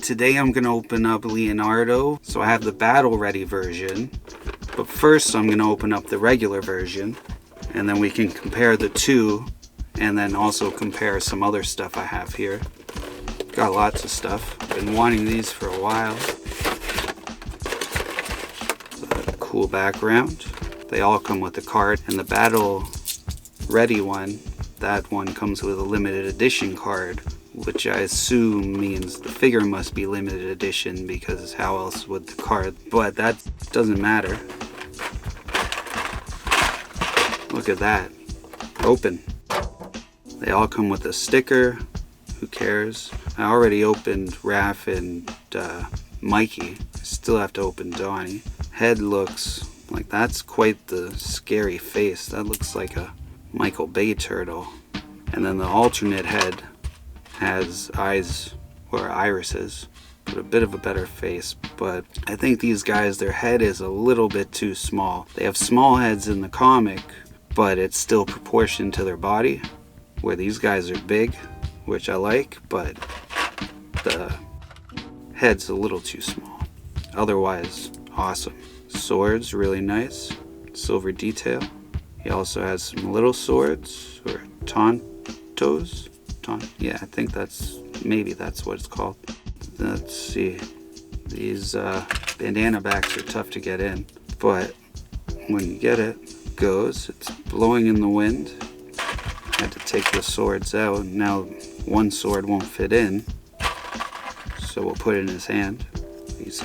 today I'm gonna open up Leonardo. So I have the battle ready version, but first I'm gonna open up the regular version, and then we can compare the two, and then also compare some other stuff I have here. Got lots of stuff. Been wanting these for a while. Cool background. They all come with a card, and the battle ready one, that one comes with a limited edition card, which I assume means the figure must be limited edition, because how else would the card, but that doesn't matter. Look at that. Open. They all come with a sticker. Who cares? I already opened Raph and Mikey. I still have to open Donnie. Head looks like that's quite the scary face. That looks like a Michael Bay turtle. And then the alternate head has eyes or irises, but a bit of a better face. But I think these guys, their head is a little bit too small. They have small heads in the comic, but it's still proportioned to their body, where these guys are big, which I like, but the head's a little too small. Otherwise, awesome. Swords, really nice. Silver detail. He also has some little swords, or tontos. Yeah, I think maybe that's what it's called. Let's see. These bandana backs are tough to get in, but when you get it, it's blowing in the wind. I had to take the swords out. Now one sword won't fit in, so we'll put it in his hand. He's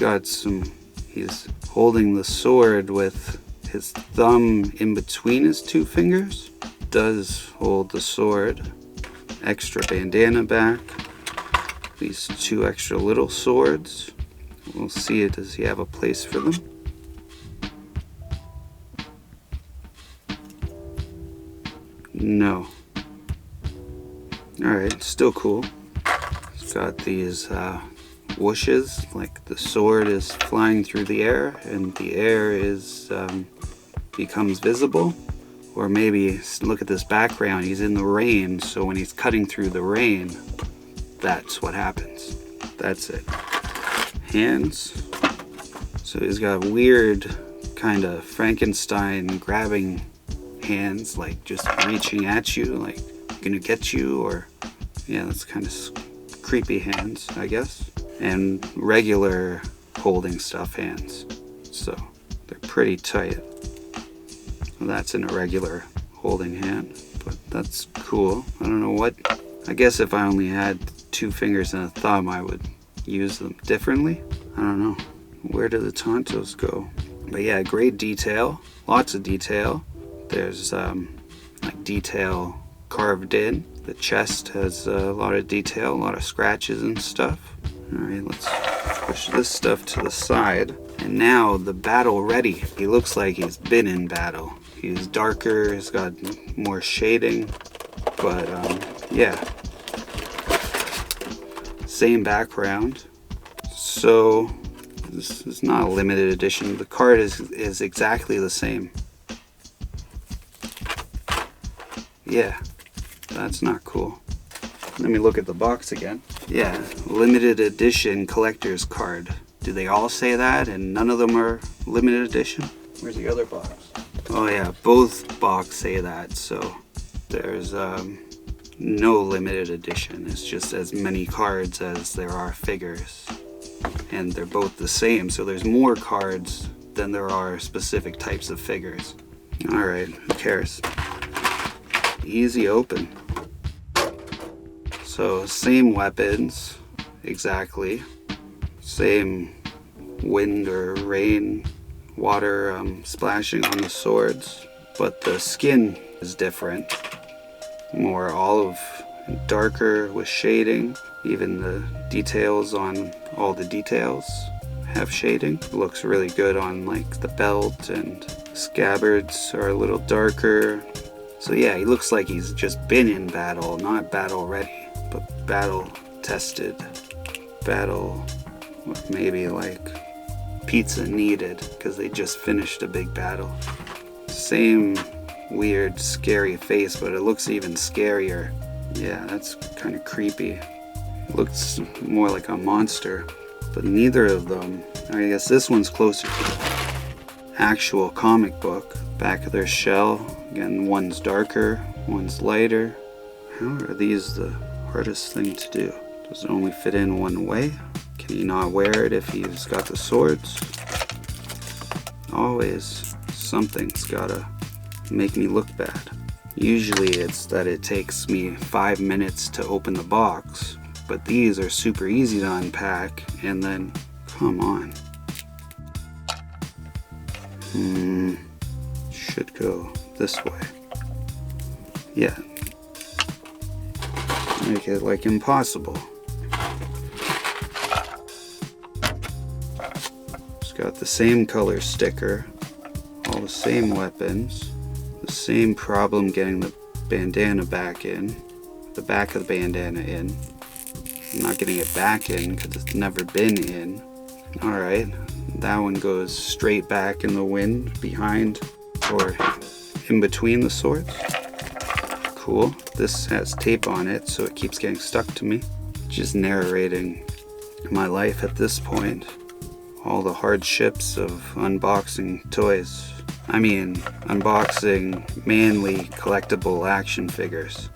holding the sword with his thumb in between his two fingers. Does hold the sword. Extra bandana back. These two extra little swords. We'll see it. Does he have a place for them? No. Alright, still cool. It's got these whooshes, like the sword is flying through the air and the air becomes visible. Or maybe, look at this background, he's in the rain, so when he's cutting through the rain, that's what happens. That's it. Hands. So he's got weird kind of Frankenstein grabbing hands, like just reaching at you, like gonna get you, or yeah, that's kind of creepy hands, I guess. And regular holding stuff hands. So they're pretty tight. That's in a regular holding hand, but that's cool. I don't know what, I guess if I only had two fingers and a thumb, I would use them differently. I don't know. Where do the tontos go? But yeah, great detail, lots of detail. There's like detail carved in. The chest has a lot of detail, a lot of scratches and stuff. Alright, let's push this stuff to the side. And now the battle ready. He looks like he's been in battle. He's darker, he's got more shading, but yeah. Same background. So this is not a limited edition. The card is exactly the same. Yeah, that's not cool. Let me look at the box again. Yeah, limited edition collector's card. Do they all say that and none of them are limited edition? Where's the other box? Oh yeah, both boxes say that, so there's no limited edition. It's just as many cards as there are figures. And they're both the same, so there's more cards than there are specific types of figures. Alright, who cares? Easy open. So same weapons, exactly. Same wind or rain, water splashing on the swords, but the skin is different. More olive and darker with shading. Even the details on all the details have shading. It looks really good on like the belt, and scabbards are a little darker. So yeah, he looks like he's just been in battle, not battle ready, but battle tested. Battle, maybe like pizza needed, because they just finished a big battle. Same weird, scary face, but it looks even scarier. Yeah, that's kind of creepy. Looks more like a monster, but neither of them. I guess this one's closer to the actual comic book. Back of their shell, again, one's darker, one's lighter. How are these the hardest thing to do? Does it only fit in one way? Can he not wear it if he's got the swords? Always something's gotta make me look bad. Usually it's that it takes me 5 minutes to open the box, but these are super easy to unpack, and then, come on. Should go this way. Yeah. Make it like impossible. It's got the same color sticker, all the same weapons, the same problem getting the bandana back in, the back of the bandana in. I'm not getting it back in because it's never been in. Alright, that one goes straight back in the wind behind or in between the swords. Cool. This has tape on it, so it keeps getting stuck to me. Just narrating my life at this point. All the hardships of unboxing toys. I mean, unboxing manly collectible action figures.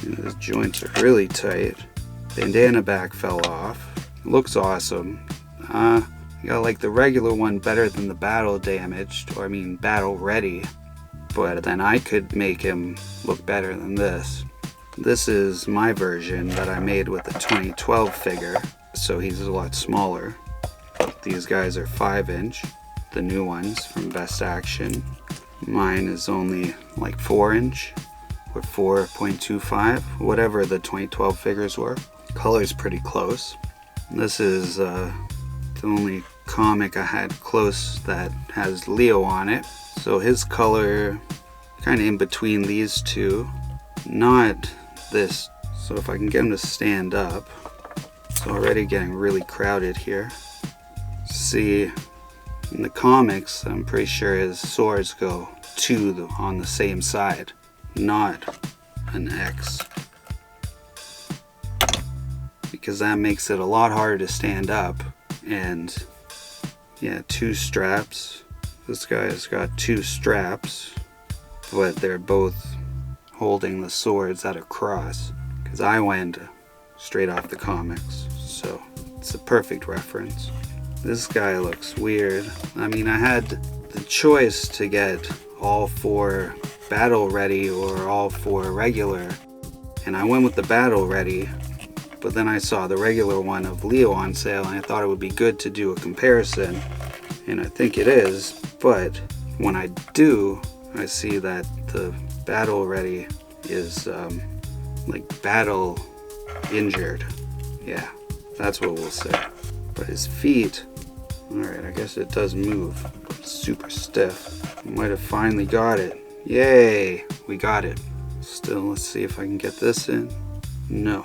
These joints are really tight. Bandana back fell off. It looks awesome. I got like the regular one better than the battle damaged, or I mean battle ready. But then I could make him look better than this. This is my version that I made with the 2012 figure, so he's a lot smaller. These guys are 5-inch, the new ones from BST AXN. Mine is only like 4-inch or 4.25, whatever the 2012 figures were. Color's pretty close. This is the only comic I had close that has Leo on it. So his color kind of in between these two, not this. So if I can get him to stand up, it's already getting really crowded here. See, in the comics, I'm pretty sure his swords go on the same side, not an X. Because that makes it a lot harder to stand up. And yeah, 2 straps. This guy's got 2 straps, but they're both holding the swords at a cross. Because I went straight off the comics, so it's a perfect reference. This guy looks weird. I mean, I had the choice to get all 4 battle ready or all 4 regular, and I went with the battle ready. But then I saw the regular one of Leo on sale, and I thought it would be good to do a comparison, and I think it is. But when I do, I see that the battle ready is like battle injured. Yeah, that's what we'll say. But his feet, alright, I guess it does move. It's super stiff. Might have finally got it. Yay, we got it. Still, let's see if I can get this in. No.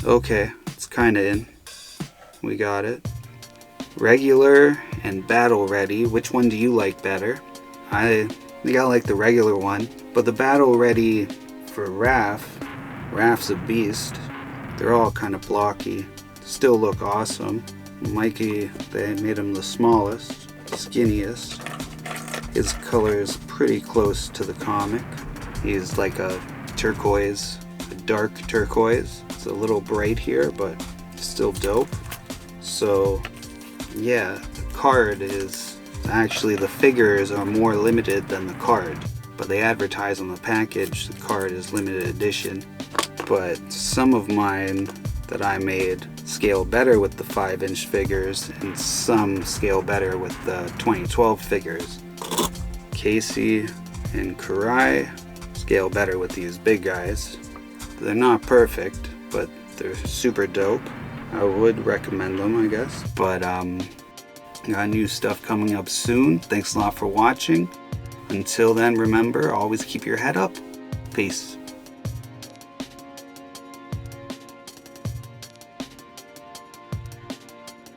Okay, it's kind of in. We got it. Regular and battle ready. Which one do you like better? I think I like the regular one, but the battle ready for Raph's a beast. They're all kind of blocky. Still look awesome. Mikey, they made him the smallest, skinniest. His color is pretty close to the comic. He's like a turquoise, a dark turquoise. It's a little bright here, but still dope. So yeah, the card is actually, the figures are more limited than the card, but they advertise on the package the card is limited edition. But some of mine that I made scale better with the 5-inch figures, and some scale better with the 2012 figures. Casey and Karai scale better with these big guys. They're not perfect, but they're super dope. I would recommend them, I guess. But got new stuff coming up soon. Thanks a lot for watching. Until then, remember, always keep your head up. Peace.